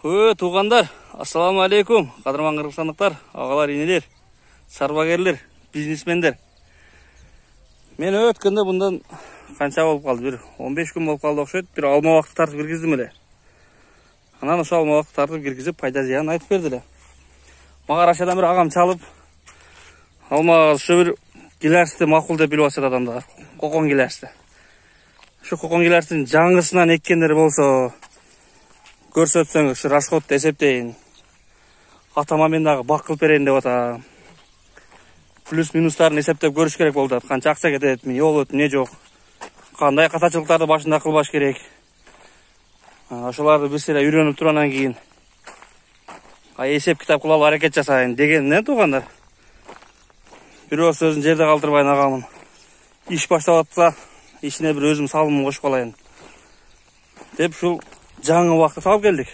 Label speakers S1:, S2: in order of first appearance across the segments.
S1: Туғандар, ассаламу алейкум, қадырман қырғызстандықтар, ағалар, енелер, сарбагерлер, бизнесмендер. Мен өткенде бұндан қанша болып қалды? Bir 15 күн болып қалды оқшайды. Bir алма уақыт тартып кіргіздім әлі. Анан ошо алма уақыт тартып кіргізіп, пайда зиян айтып берділер. Маған ашадан бір ағам чалып, алма ошо бір келәрсті мақұл деп біліп ашады адамдар. Қоқон келәрсті. Ошо қоқон келәрстің жаңғысынан еккендері болса, көрсөтсөң, шы расходты есептейін. Атама мен дағы бақ қылып берейін деп ата. Плюс минустарын есептеп көріш керек болды. Қанша ақша кетеді, не олыт, не жоқ. Қандай қатачылықтарды башында қылбаш керек. Ошоларды бір сәле үйреніп тұранан кейін. Есеп кітап қылалы әрекет жасайын деген не туғандар? Бирөө сөзін жерде қалдырбайын ағамын. Иш баштап атса, ішіне бір өзім салымын қошып қалайын. Деп шул жаңы бақты салып келдік.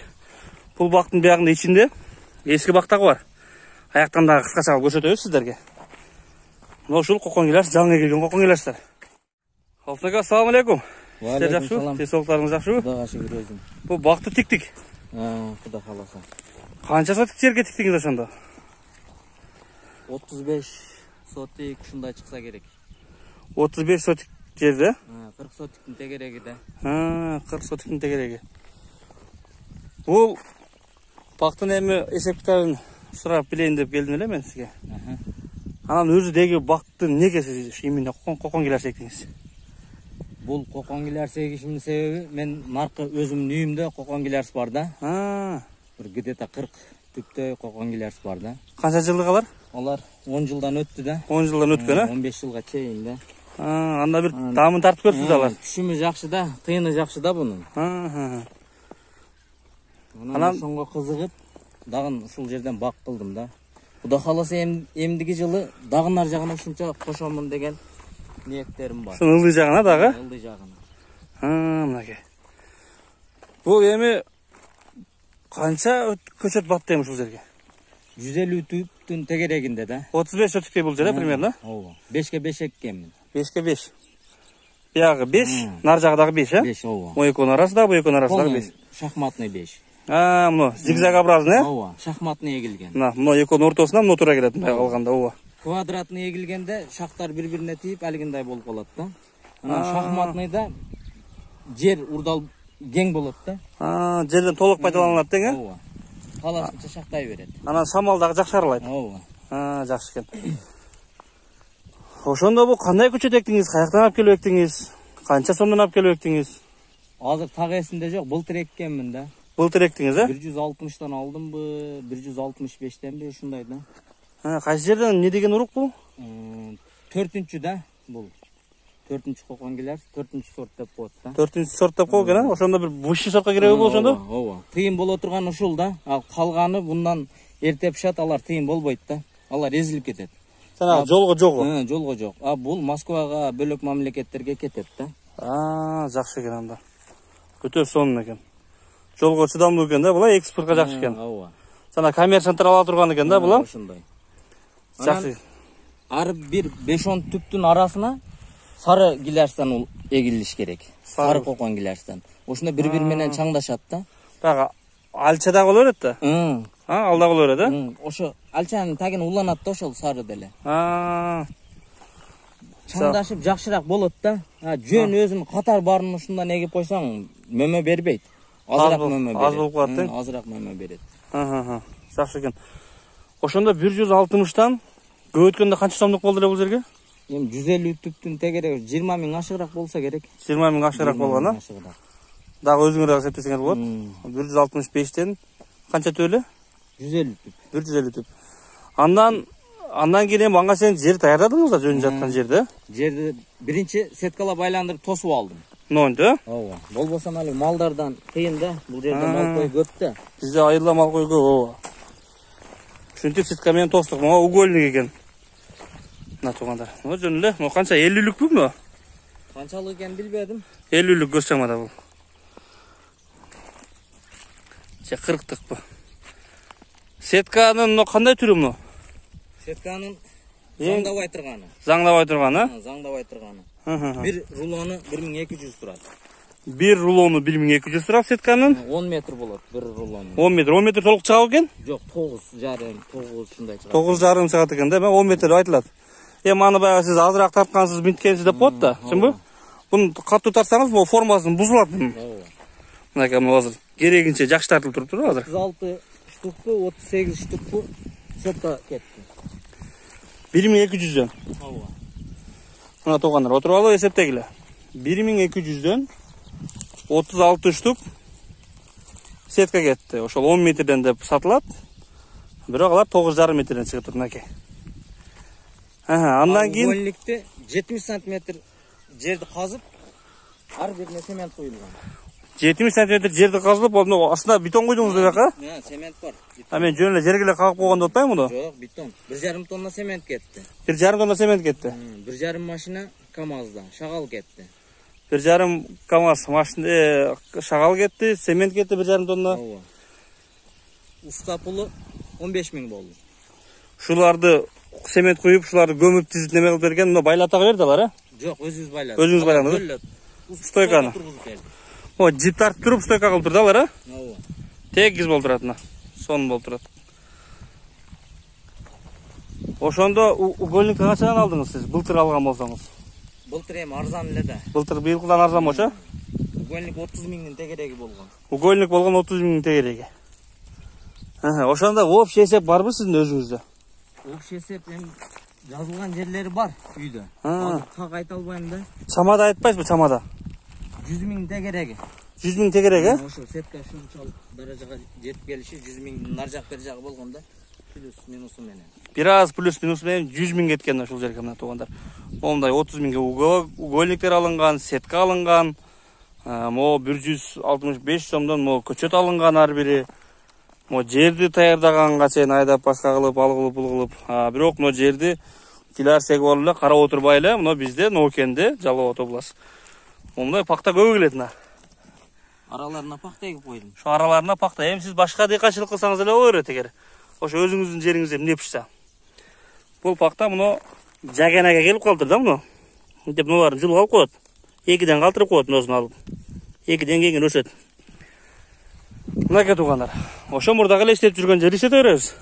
S1: Бұл бақтың бияғында ішінде ескі бақтағы бар. Аяқтан дағы қысқаша көрсөтөбүз сіздерге. Мынау шул қоқон келерсіз, жаңы келген қоқон келерсіздер. Алтынаға, ассаламу алейкум. Сіздер жақшы? Денсаулықтарыңыз жақшы?
S2: Құдаға шүкір өзім.
S1: Бұл бақты тіктік.
S2: Құда қаласа.
S1: Қанша сотық жерге тіктіңіз ошондо?
S2: 35 сотик ушундай чыкса керек.
S1: 35 сотик жерде?
S2: 40 сотиктин тегереги да.
S1: 40 сотиктин тегереги. Бұл бактын эми эсеп китабын сурап билейин деп келдим эле мен сизге. Анан өзү деги бактын неге сиз именно кокон келерс эктиңиз?
S2: Бул кокон келерс эгишимдин себеби мен наркы өзүмдүн үйүмдө кокон келерс бар да. Бир где-то 40 түптөй кокон келерс бар да.
S1: Канча жылдык алар?
S2: Алар 10 жылдан өттү да.
S1: 10 жылдан өткөн,
S2: 15 жылга чейин да.
S1: Анда бир дамын тартып көрсүз алар.
S2: Түшүмү жакшы да, тыйыны жакшы да бунун. Анан ошонго кызыгып, дагы ушул жерден бак кылдым да. Куда кааласа эмдиги жылы дагы нар жагына ушунча кошомун деген ниеттерим бар.
S1: Ушун ылдый жагына дагы?
S2: Ылдый жагына.
S1: Мынакей. Бул эми канча көчөт батты эми ушул жерге?
S2: 150 түптүн тегерегинде да.
S1: 35 сотиктей бул жер примерно?
S2: Ооба. 5ке 5 эккенмин.
S1: 5ке 5. Биягы 5, нар жагы дагы 5,
S2: 5, ооба.
S1: Бу экөөнүн арасында, бу экөөнүн арасында 5.
S2: Шахматный 5.
S1: Мына зигзагообразный,
S2: Ооба, шахматный эгилген.
S1: Мына экөөнүн ортосуна мына туура келет, мындай калганда, ооба.
S2: Квадратный эгилгенде шактар бири-бирине тийип, алгындай болуп калат да. Анан шахматныйда жер урдал кең болот да.
S1: Жерден толук пайдаланылат тең,
S2: Ооба. Калашынча шактай берет.
S1: Анан шамал дагы жакшы аралайт.
S2: Ооба.
S1: Жакшы экен. Ошондо бул кандай көчөт эктиңиз, каяктан алып келип эктиңиз? Канча сомдон алып келип эктиңиз?
S2: Азыр так эсимде жок, былтыр эккенмин да.
S1: Былтыр эктиңиз,
S2: 160тан алдымбы, 165тенби ушундай да.
S1: Кайсы жерден не деген урук бул?
S2: 4-чү да бул. 4-чү кокон келер, 4-чү сорт деп коет да.
S1: 4-чү сорт деп койгон, ошондо бир высший сортко киреби бул ошондо?
S2: Ооба. Тыйын боло турган ушул да. Ал калганы bundan эрте пишат, алар тыйын болбойт да. Алар эзилип кетет.
S1: Жанагы жолго жок.
S2: Жолго жок. Бул Москвага, бөлөк мамлекеттерге кетет да.
S1: Жакшы экен анда. Өтө сонун экен. Жолго чыдамдуу экен да, булай экспортко жакшы экен.
S2: Ооба.
S1: Жана коммерциянттар ала турган экен да, була?
S2: Ошондой.
S1: Жакшы.
S2: Ар бир 5-10 түптүн арасына сары гилерстан эгилиш керек. Сары кокон гилерстан. Ошондо бири-бири менен чаңдашат да.
S1: Дагы алча дагы боло берет да? Ал дагы боло берет да?
S2: Ошо алчанын тагын уланат да ошол сары деле. Чаңдашып жакшыраак болот да. Жөн өзүн катар барын ушундан эгип койсоң, мөмө бербейт. Азыраак мөмө берет.
S1: Аз болуп калат да?
S2: Азыраак мөмө берет.
S1: Жакшы экен. Ошондо 160тан көп өткөндө канча сомдук болду эле бул жерге?
S2: Эми 150 түптүн тегереги 20 миң ашыгыраак болсо керек.
S1: 20 миң ашыгыраак болгон, Дагы өзүңөр эсептесеңер болот. 165тен канча түп эле?
S2: 150 түп.
S1: 150 түп. Андан кийин эми аңга сен жер даярдадыңыз да, жөн жаткан жерди?
S2: Жерди биринчи сеткалап айландырып тосуп алдым.
S1: Монту?
S2: Ооба. Болбосо али малдардан кыйын да. Бул жерде мал кой көп да.
S1: Бизде айылда мал кой көп, ооба. Ушинтип сетка менен тостук, мага угольник экен. Мына туугандар. Мына жөн эле. Мына канча 50лүкпү мына?
S2: Канчалык экенин билбедим.
S1: 50лүк көз чамада бул. 40тыкпы. Сетканын кандай түрү мына?
S2: Сетканын заңдабай турганы.
S1: Заңдабай турганы?
S2: Заңдабай турганы. Бир рулону 1200 турат.
S1: Bir rulonu 1200 турат сетканын.
S2: 10 метр болот bir rulonu.
S1: 10 метр. 10 метр толук чыгат экен?
S2: Жок, 9,5 9 ушундай чыгат.
S1: 9,5 чыгат экен да. Мен 10 метр айтылат. Маны баягы сиз азыраак тарткансыз, минткенсиз деп коет да. Түшүнбү? Буну катуу тартсаңыз, бул формасын бузулат. Мынакей азыр керегинче жакшы тартылып туруптур азыр.
S2: 36 штукпу, 38 штукпу сетка кетти.
S1: 1200дөн.
S2: Ооба.
S1: Мына туугандар, отуруп алып эсептегиле. 1200дөн 36 штук сетка кетти. Ошол 10 метрден деп сатылат. Бирок алар 9,5 метрден чыгып тур мынакей. Андан кийин
S2: угольникти 70 сантиметр жерди казып, ар бирине цемент куюлган.
S1: 70 сантиметр жерди казылып, астына бетон куйдуңуз деп ака?
S2: Цемент бар.
S1: Мен жөн эле жерге эле кагып койгон деп атпаймын муну?
S2: Жок, бетон. 1,5 тонна цемент кетти.
S1: 1,5 тонна цемент кетти.
S2: 1,5 машина КамАЗда шагал кетти.
S1: 1,5 КамАЗ машина шагал кетти, цемент кетти 1,5 тонна.
S2: Ооба. Уста пулу 15 000 болду.
S1: Шуларды цемент куюп, шуларды көмүп тизип неме кылып берген, мына байлата берди алар,
S2: Жок, өзүбүз байладык.
S1: Өзүңүз байладыңыз? Стойканы. О, жип тартып туруп стойка кылып турду алар,
S2: Ооба.
S1: Тегиз болуп турат мына. Сонун болуп турат. Ошондо угольник канчадан алдыңыз сиз? Былтыр алган болсоңуз.
S2: Былтыр эми арзан эле да.
S1: Былтыр быйылкыдан арзан болчу?
S2: Угольник 30 000дин тегереги болгон.
S1: Угольник болгон 30 000дин тегереги. Ошондо общий эсеп барбы сиздин өзүңүздө?
S2: Общий эсеп эми жазылган жерлери бар үйдө. Азыр так айта албайм да.
S1: Чамада айтпайсызбы, чамада?
S2: 100 000 тегереги.
S1: 100 000 тегереги?
S2: Ошо сетка ушунчалык даражага жетип келиши 100 000 нар жак бер жагы болгондо плюс минусу менен.
S1: Бир аз плюс минус менен 100 000 кеткен ушул жерге мына туугандар. Момундай 30 000ге угольниктер алынган, сетка алынган. Мо 165 сомдон мо көчөт алынган ар бири. Мо жерди даярдаганга чейин айдап башка кылып, ал кылып, бул кылып. Бирок мо жерди килар сегип алып эле карап отурбай эле, мына бизде Ноокенде Жалал Ата областы. Момундай пакта көп келет мына.
S2: Араларына пакта эгип койдум.
S1: Şu aralarına pakta. Hem siz başka dikkaçılık kılsanız öyle olur eğer. O şu özünüzün yerinizde ne pişse. Bu pakta bunu jagenaga gelip kaldır da bunu. Dep bunların jıl alıp koyat. 2'den kaldırıp koyat nozunu alıp. 2'den keyin öşet. Mınake tuğanlar. Oşo murda gele istep жүргөн жер istep беребиz.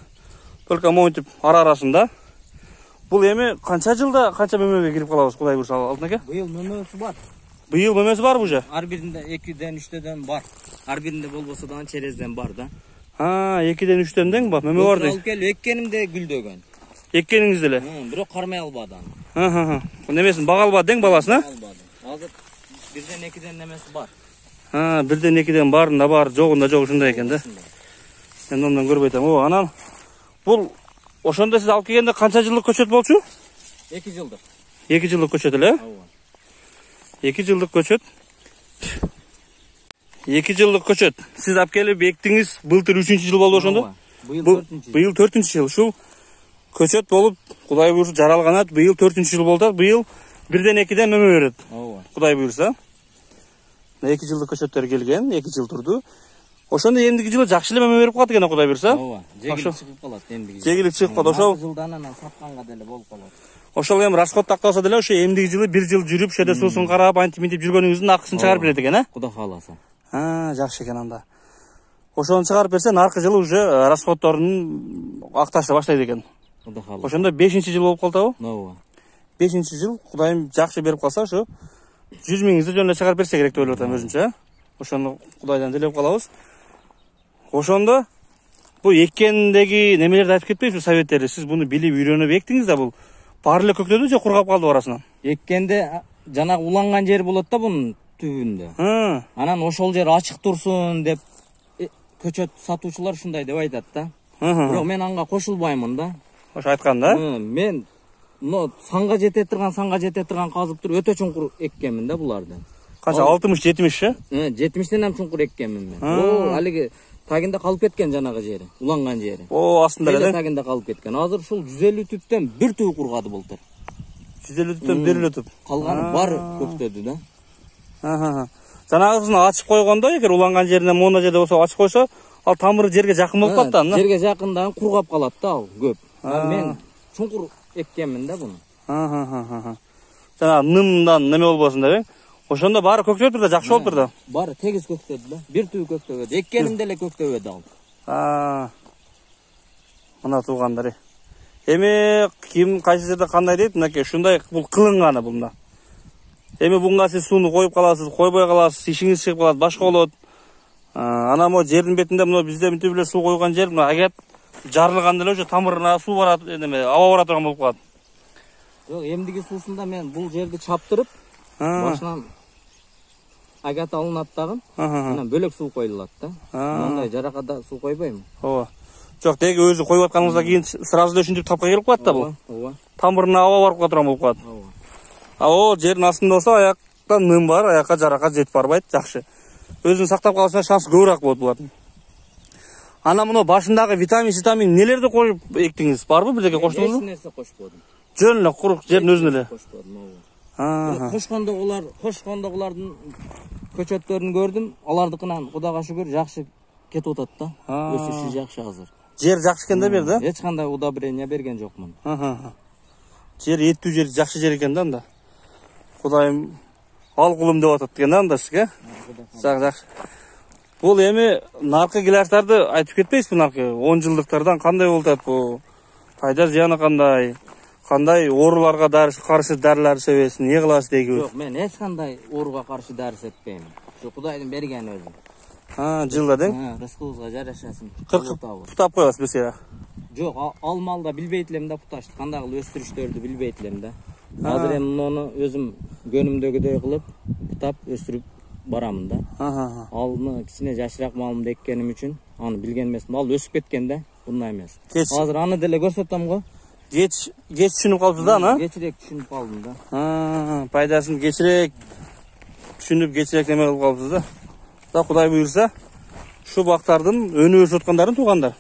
S1: Только монтип arasında. Бұл эми канча жылда канча мөмөгө кирип калабыз Кудай буйрса Алтынаке?
S2: Быйыл мөмөсү бар.
S1: Быйыл мөмөсү бар уже?
S2: Ар биринде 2'den 3'den бар. Ар биринде болбосо да черезден бар да.
S1: 2'den 3'den deң ба? Мөмө бар дейт.
S2: Алып келип эккенимде гүлдөгөн.
S1: Эккениңизде эле?
S2: Бирок кармай албады.
S1: Немесин бага албады дең баласына?
S2: Албады. Азыр 1'den 2'den немеси бар.
S1: 1'den 2'den barında бар, жогунда жок ушундай экен да. Мен ондан көрбөй атам. Анан бул ошондо сиз алып келгенде канча жылдык көчөт болчу?
S2: 2 жылдык.
S1: 2 жылдык көчөт эле?
S2: Ооба.
S1: 2 жылдык көчөт. 2 жылдык көчөт. Сиз алып келип эктиңиз былтыр 3-жыл болду ошондо? Быйыл 4-жыл. Ушул көчөт болуп, Кудай буйрса жаралганат, быйыл 4-жыл болду. Быйыл 1'den 2'den мөмө берет.
S2: Ооба.
S1: Кудай буйрса. 2 жылдык көчөттөр келген, 2 жыл турду. Ошондо эмдиги жылы жакшы эле мөмө берип калат экен Кудай буйрса.
S2: Ооба. Жегилип чыгып калат эмдиги.
S1: Жегилип чыгып калат. Ошол
S2: жылдан анан сатканга деле болуп калат.
S1: Ошол эми расход такталса деле ошо эмдиги жылы 1 жыл жүрүп, ошо суусун карап, антип жүргөнүңүздүн акысын чыгарып берет экен,
S2: Кудай кааласа.
S1: Жакшы экен анда. Ошону чыгарып берсе, наркы жылы уже расходторун акташты баштайт экен.
S2: Кудай кааласа.
S1: Ошондо 5-жыл болуп калдыбы?
S2: Ооба.
S1: 5-жыл Кудайым жакшы берип калса, ошо 100 000ңизди жөн эле чыгарып берсе керек деп ойлоп атам өзүмчө. Ошону Кудайдан дилеп калабыз. Ошондо бул эккендеги немелерди айтып кетпейсизби, советтерди? Сиз буну билип үйрөнүп эктиңиз да, бул баары эле көктөдү же кургап калды арасынан?
S2: Эккенде жанагы уланган жери болот да бунун түбүндө. Анан ошол жер ачык турсун деп көчөт сатуучулар ушундай деп айтат да. Бирок мен анга кошулбаймын да.
S1: Ошо айткан да?
S2: Мен санга жете турган казып туруп өтө чуңкур эккенмин да буларды.
S1: Канча 60-70 э?
S2: 70ден ham чуңкур эккенмин мен. О, алиги тагында калып кеткен жанагы жери, уланган жери.
S1: О, астында эле.
S2: Тагында калып кеткен. Азыр ушул 150 түптөн бир түбү кургады былтыр.
S1: 150 түптөн бир эле түп.
S2: Калганы баары көктөдү да.
S1: Жанагысын ачып койгондо, эгер уланган жеринен моуна жерде болсо ачып койсо, ал тамыры жерге жакын болуп калат да.
S2: Жерге жакындан кургап калат да ал көп. Мен чуңкур эккенмин да буну.
S1: Жана нымдан неме болбосун деп. Ошондо баары көктөп турду да, жакшы болуп турду.
S2: Баары тегиз көктөдү да. Бир түбү көктөгөдү. Эккенинде эле көктөбөдү ал.
S1: Мына туугандар. Эми ким кайсы жерде кандай дейт, мынакей ушундай бул кылынганы бул мына. Эми буга сиз сууну коюп каласыз, койбой каласыз, ишиңиз чыгып калат, башка болот. Анан могу жердин бетинде мына бизде мынтип эле суу койгон жер, мына агат жарылганда эле ошо тамырына суу барат, эме аба бара турган болуп калат.
S2: Жок, эмдиги суусунда мен бул жерди чаптырып, башынан агат алынат дагы, анан бөлөк суу коюлат да. Мындай жаракада суу койбойм.
S1: Ооба. Жок, деги өзү коюп атканыңыздан кийин сразу эле ушинтип тапка келип калат да бул.
S2: Ооба.
S1: Тамырына аба барып турган болуп калат.
S2: Ооба.
S1: Ал жердин астында болсо аякта ным бар, аякка жаракат жетип барбайт, жакшы. Өзүн сактап калышына шанс көбүрөөк болот булардын. Ана мына башындагы витамин нелерди коюп эктиңиз? Барбы, бирдеке коштуңузбу?
S2: Эч нерсе кошподум.
S1: Жөн эле курук жердин өзүнө эле.
S2: Кошкондо улардын көчөттөрүн көрдүм. Алардыкынан Кудайга шүгүр жакшы кетип атат да. Өсүшү жакшы азыр.
S1: Жер жакшы экен да бер да.
S2: Эч кандай удобрение берген жокмун.
S1: Жер еттүү жер, жакшы жер экен да анда. Кудайым ал кулум деп атат экен да анда сизге. Жакшы. Бул эми наркы гилярстарды айтып кетпейсизби, наркы 10 жылдыктардан кандай болуп атат бул? Пайда зыяны кандай? Кандай ооруларга каршы дарылар себесин, эмне кыласыз деги?
S2: Жок, мен эч кандай ооруга каршы дары сеппейм. Шу Кудайдын бергени өзү.
S1: Жылда дең?
S2: Рыскылыбызга жарашасын.
S1: Путап коесуз бесе.
S2: Жок, ал малда билбейт элем да путашты. Кандай кылып өстүрүштөрдү билбейт элем да. Азыр эми муну өзүм көнүмдөгүдөй кылып путап өстүрүп барамын да. Алны кичине жашыраак малымды эккеним үчүн аны билген эмесмин. Ал өсүп кеткен да, bunday эмес. Азыр аны деле көрсөтөм го.
S1: Geç düşünüp kaldı da ana?
S2: Geçirek düşünüp kaldım da.
S1: Paydasını geçirek düşünüp geçirek deme kılıp kaldı da. Da Kuday buyursa şu baktardın önü ösüp atkanların tuğanlar.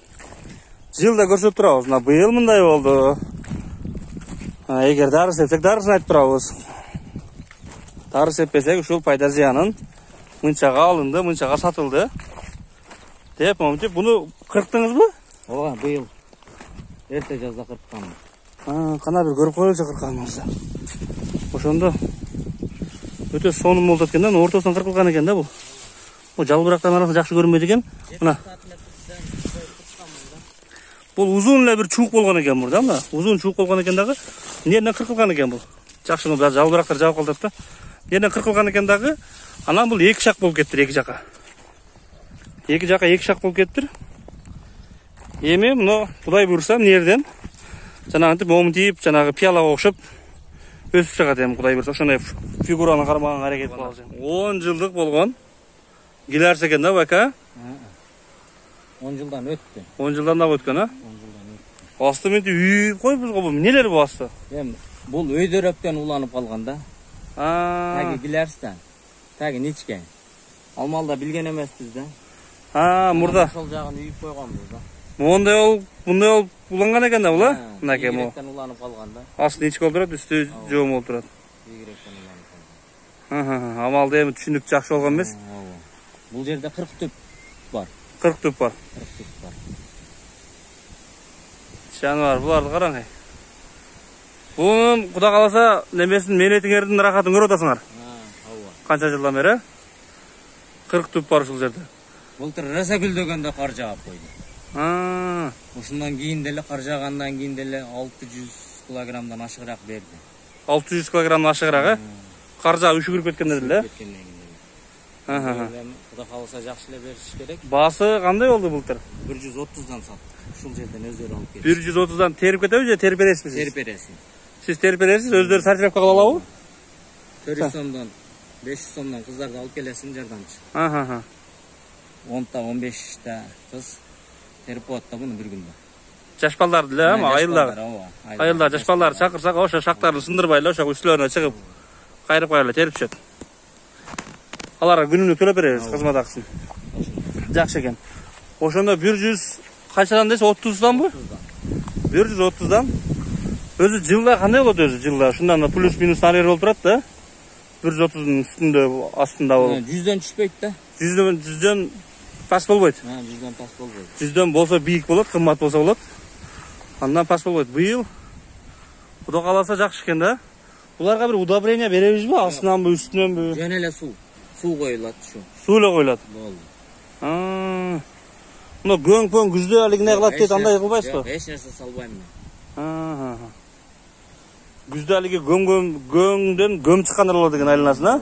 S1: Жылда көрсөтүп турабыз. Мына быйыл мындай болду. Эгер дары сепсек дарысын айтып турабыз. Дары сеппесек ушул пайда зыянын мынчага алынды, мынчага сатылды деп моментип буну кырктыңызбы?
S2: Ооба, быйыл. Эрте жазда кыркканмын.
S1: Кана бир көрүп коелучу кыркканыңызды. Ошондо өтө сонун болуп экен да, ортосунан кыркылган экен да бул. Бул жалбырактан арасы жакшы көрүнбөйт экен. Мына. Бул узун эле бир чуук болгон экен мурда, мына. Узун чуук болгон экен дагы. Эмнеден кыркылган экен бул? Жакшы мына жалбырактар жабып калдырат да. Эмнеден кыркылган экен дагы? Анан бул эки шак болуп кеттир, эки жака. Эки жака эки шак болуп кеттир. Эми мына Кудай буйрса эмнерден жанагынтип момунтип, жанагы пиялага окшоп өсүп чыгат эми Кудай буйрса. Ошондой фигураны кармаган аракет кылабыз. 10 жылдык болгон гилярс экен да бака?
S2: 10 жылдан өттү.
S1: 10 жылдан да өткөн, а?
S2: 10 жылдан өттү.
S1: Асты менти үйүп койбуз го, бул эмнелер бул асты?
S2: Эми бул өйдөрөктөн уланып калган да. Таги гилярстан, таги ничке. Ал малда билген эмеспиз да.
S1: Мурда.
S2: Ошол жагын үйүп койгонбуз да.
S1: Мындай болуп уланган экен да бул, а? Мынакей мо.
S2: Ийгиректен уланып калган да.
S1: Асты ничке болуп турат, үстү жоом болуп турат.
S2: Ийгиректен уланып калган.
S1: Амалда эми түшүнүк жакшы болгон эмес.
S2: Бул жерде 40 түп бар.
S1: 40 түп бар.
S2: 40 түп бар.
S1: Жаныбар, буларды караңыз. Бунун Кудай кааласа немесин менетиңердин рахатын көрүп атасыңар.
S2: Ооба.
S1: Канча жылдан бери? 40 түп бар ушул жерде.
S2: Былтыр раса гүлдөгөндө кар жаап койду. Ушундан кийин деле кар жаагандан кийин деле 600 килограммдан ашыгыраак берди. 600
S1: килограммдан ашыгыраак, кар жаап үшүгүрүп кеткенде деле.
S2: Кудай кааласа жакшы эле бериш керек.
S1: Баасы кандай болду былтыр?
S2: 130дан саттык. Ушул жерден өздөрү алып келди.
S1: 130дан терип кетеби же терип бересизби?
S2: Терип бересиң.
S1: Сиз терип бересиз, өздөрү сортировка кыла алабы?
S2: 400 сомдон, 500 сомдон кыздарды алып келесиң жардамчы. 10 15 кыз терип коет да буну бир күндө. Жаш балдарды эле, айылда
S1: жаш балдарды чакырсак, ошо шактарды сындырбай эле ошо үстүлөрүнө чыгып кайрып коюп эле терип түшөт. Аларга күнүнө төлөп беребиз кызмат акысын. Жакшы экен. Ошондо 100 качадан десе 30данбы? 130дан. Өзү жылда кандай болот өзү жылда? Ушундан плюс минус нарер болуп турат да. 130дун үстүндө, астында болуп. 100дөн түшпөйт да. 100дөн пас болбойт. 100дөн пас болбойт. 100дөн болсо бийик болот, кымбат болсо болот. Андан пас болбойт. Быйыл Кудай кааласа жакшы экен да. Буларга бир удобрение беребизби? Астынан бу, үстүнөн бу?
S2: Жөн эле суу. Суу коюлат ушу.
S1: Суу эле коюлат.
S2: Болду.
S1: Мына көң-пөң күздө алигине кылат дейт, андай кылбайсызбы?
S2: Жок, эч нерсе салбайм мен.
S1: Күздө алиги көңдөн көм чыккандар болот экен айланасына.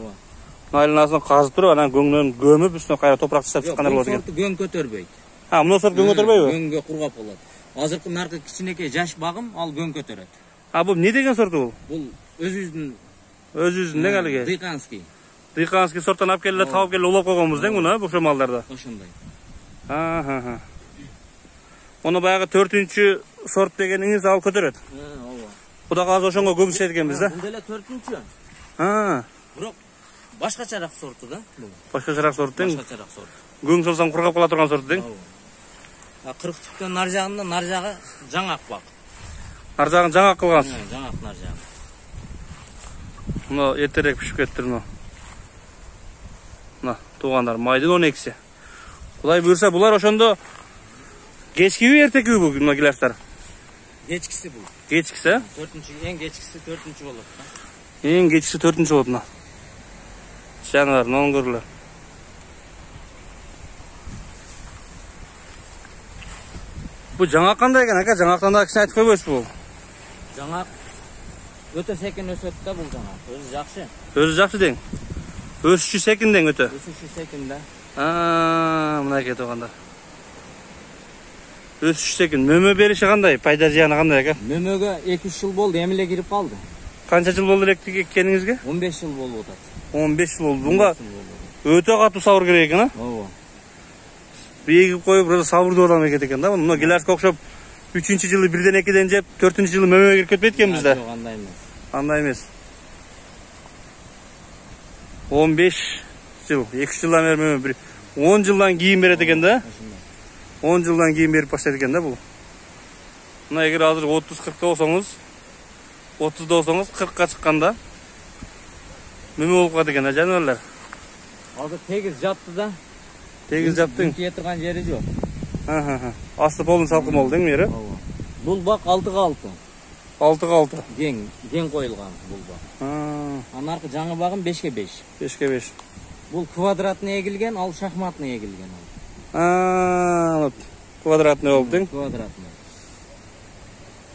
S1: Айланасын казып туруп, анан көңдөн көмүп, үстүнө кайра топурак таштап чыккандар болот экен.
S2: Сорту көң көтөрбөйт.
S1: Мына сорт көң көтөрбөйбү?
S2: Көңгө кургап болот. Азыркы наркы кичинекей жаш багым, ал көң көтөрөт.
S1: Бул эмне деген сорту бул?
S2: Бул өзүбүздүн
S1: Өзүбүздүн алиги.
S2: Дыйканский.
S1: Дыйканский сорттон алып келип табып келип улап койгонбуз дең муну, ошол малдарды.
S2: Ошондой.
S1: Муну баягы 4-чү сорт дегениңиз ал көтөрөт.
S2: Ооба.
S1: Кудай кааласа ошонго көп иштейт экенбиз да.
S2: Бул деле 4-чү. Бирок башкачараак сорту да.
S1: Башкачараак сорт дең.
S2: Башкачараак сорт.
S1: Көң салсаң кургап кала турган сорт дең.
S2: Кырык түптөн нар жагы жаңак бак.
S1: Нар жагын жаңак кылгансыз.
S2: Жаңак нар жагы.
S1: Мына эртерээк пишип кетиптир мына. Мына туугандар, майдын 12-си. Кудай буйрса булар ошондо кечкиби, эртекиби бул мына гилаштар?
S2: Кечкиси бул.
S1: Кечкиси,
S2: 4-чү, эң кечкиси 4-чү болот да.
S1: Эң кечкиси 4-чү болот мына. Жаныбар, нон көрүлө. Бу жаңак кандай экен ака? Жаңактан да кичине айтып койбойсузбу?
S2: Жаңак өтө секин өсөт да бул жаңак. Өзү жакшы.
S1: Өзү жакшы дең. Өсүшү секин дең өтө.
S2: Өсүшү секин да.
S1: Мынакей туугандар. Өсүшү секин. Мөмө бериши кандай? Пайда зыяны кандай ака?
S2: Мөмөгө 2-3 жыл болду, эми эле кирип калды.
S1: Канча жыл болду элек эккениңизге?
S2: 15 жыл болуп атат.
S1: 15 жыл болду. Буга өтө катуу сабыр керек экен,
S2: Ооба.
S1: Бегип коюп, просто сабырдуу адам экет экен да. Мына гилашка окшоп 3-жылы бирден экиден жеп, 4-жылы мөмөгө кирип кетпейт экенбиз да.
S2: Жок, андай эмес.
S1: Андай эмес. 15 жыл, 2 жылдан бери мөмө 10 жылдан кийин берет экен да. 10 жылдан кийин берип баштайт экен да бул. Мына эгер азыр 30-40 болсоңуз, 30 болсоңуз 40-ка чыкканда мөмө болуп калат экен да жаныбарлар.
S2: Азыр тегиз жапты да.
S1: Тегиз жаптың.
S2: Кие турган жери жок.
S1: Асты полун салкым болду дең мери?
S2: Ооба. Бул бак 6-6.
S1: 6-6.
S2: Кең коюлган бул бак. Анаркы жаңы багым 5-5.
S1: 5-5.
S2: Бул квадратный эгилген, ал шахматный эгилген.
S1: Вот квадратный болуп дең.
S2: Квадратный.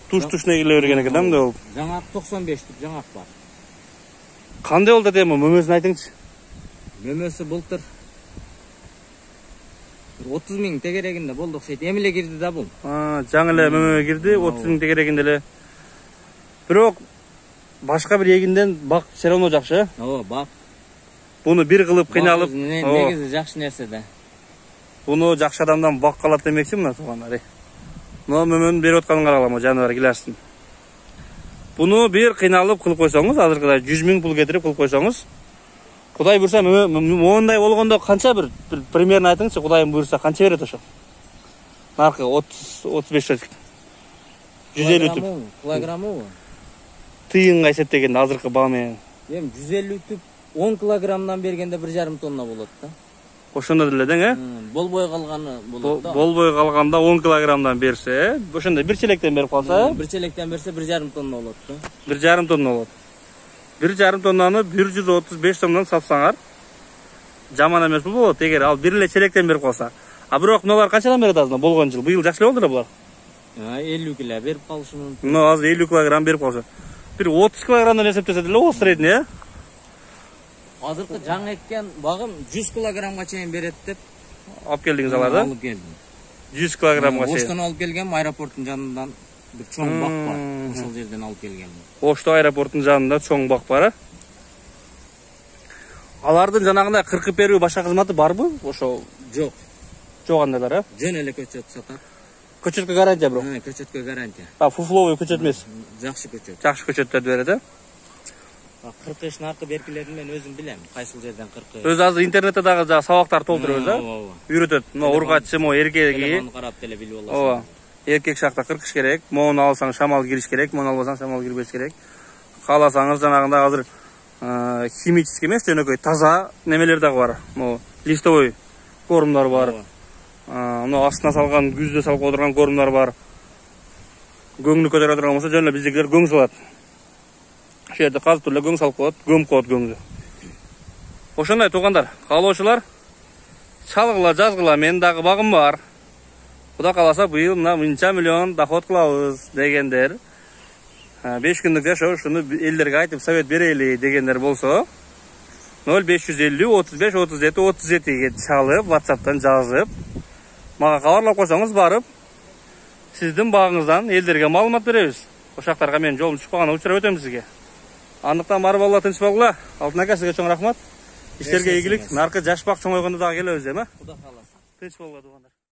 S1: Туш-туш эгиле берген экен да мындай болуп.
S2: Жаңак 95 түп жаңак бар.
S1: Кандай болду дейм, мөмөсүн айтыңчы.
S2: Мөмөсү былтыр 30 000 тегерегинде болду окшойт. Эми эле кирди да бул.
S1: Жаңы эле мөмө кирди, 30 000 тегерегинде эле. Бирок башка бир эгинден бак все равно жакшы.
S2: Ооба, бак.
S1: Буну бир кылып кыйналып,
S2: негизи жакшы нерсе да.
S1: Буну жакшы адамдан бак калат демекчи мына туугандар. Мына мөмөнү берип атканын карагыла, жаныбар гилаштын. Буну бир кыйналып кылып койсоңуз, азыркыдай 100 000 пул кетирип кылып койсоңуз, Кудай буйрса мондай болгондо канча бир примерно айтыңызчы, Кудайым буйрса канча берет ошо? Наркы 30-35 150 түп.
S2: Килограммы?
S1: Тыйынга эсептегенде азыркы баа менен.
S2: Эми 150 түп 10 килограммдан бергенде 1,5 тонна болот да.
S1: Ошондо деле дең,
S2: Болбой калганы болот да.
S1: Болбой калганда 10 килограммдан берсе, ошондой бир челектен берип калса,
S2: бир челектен берсе 1,5 тонна болот да.
S1: 1,5 тонна болот. 1,5 тоннаны 135 сомдон сатсаңар, жаман эмес болот, эгер ал бир эле челектен берип калса. Бирок мыналар канчадан берет азыр болгон жыл? Быйыл жакшы эле болду булар.
S2: 50 кило берип калышы мүмкүн.
S1: Мына азыр 50 килограмм берип калса. Бир 30 килограммдан эсептесе деле средний,
S2: Азыркы жаңы эккен багым 100 килограммга чейин берет деп
S1: алып келдиңиз аларды?
S2: Алып келдим.
S1: 100 килограммга чейин.
S2: Оштон алып келгем, аэропорттун жанынан бир чоң бак бар. Ошол жерден алып келгем.
S1: Ошто аэропорттун жанында чоң бак бар. Алардын жанагындай кыркып берүү башка кызматы барбы? Ошо
S2: жок.
S1: Жок андайлар,
S2: Жөн эле көчөт сатат.
S1: Көчөткө гарантия бирок.
S2: Көчөткө гарантия.
S1: Фуфловый көчөт эмес.
S2: Жакшы көчөт.
S1: Жакшы көчөттөрдү берет,
S2: 40 наркы беркилерин мен өзүм билем. Кайсыл жерден 40.
S1: Өзү азыр интернетте дагы сабактар толтуруп да. Үйрөтөт. Мына ургаччы, мо эркеги.
S2: Телефон карап деле билип аласың.
S1: Ооба. Эркек шакта кыркыш керек. Мону алсаң шамал кириш керек, мону албасаң шамал кирбеш керек. Кааласаңыз жанагындай азыр химический эмес, жөнөкөй таза немелер дагы бар. Могу листовой кормдар бар. Мына астына салган, күздө салып отурган кормдар бар. Көңүлү көтөрө турган болсо жөн эле биздикилер көң салат. Şu yerде қазып түрлі көң салып қояды, көміп қояды көңді. Ошондай туғандар, қалаушылар, чалғыла, жазғыла, мен дағы бағым бар. Құда қаласа бұйыл мына 1000 миллион доход қылабыз дегендер. 5 күндікте шуны елдерге айтып совет берейлі дегендер болса, 0550 35 37 37-ге чалып, WhatsApp-тан жазып, маға хабарлап қойсаңыз барып, сіздің бағыңыздан елдерге маалымат береміз. Ошақтарға мен жолым шықпағаны ұшырап өтеміз сізге. Андықтан барып алла тыныш болғыла. Алтын ака сізге чоң рахмат. Іштерге игілік. Нарқы жашпақ чоң ойғанда дағы келеміз, ме?
S2: Құда қаласа.
S1: Тыныш болғыла туғандар.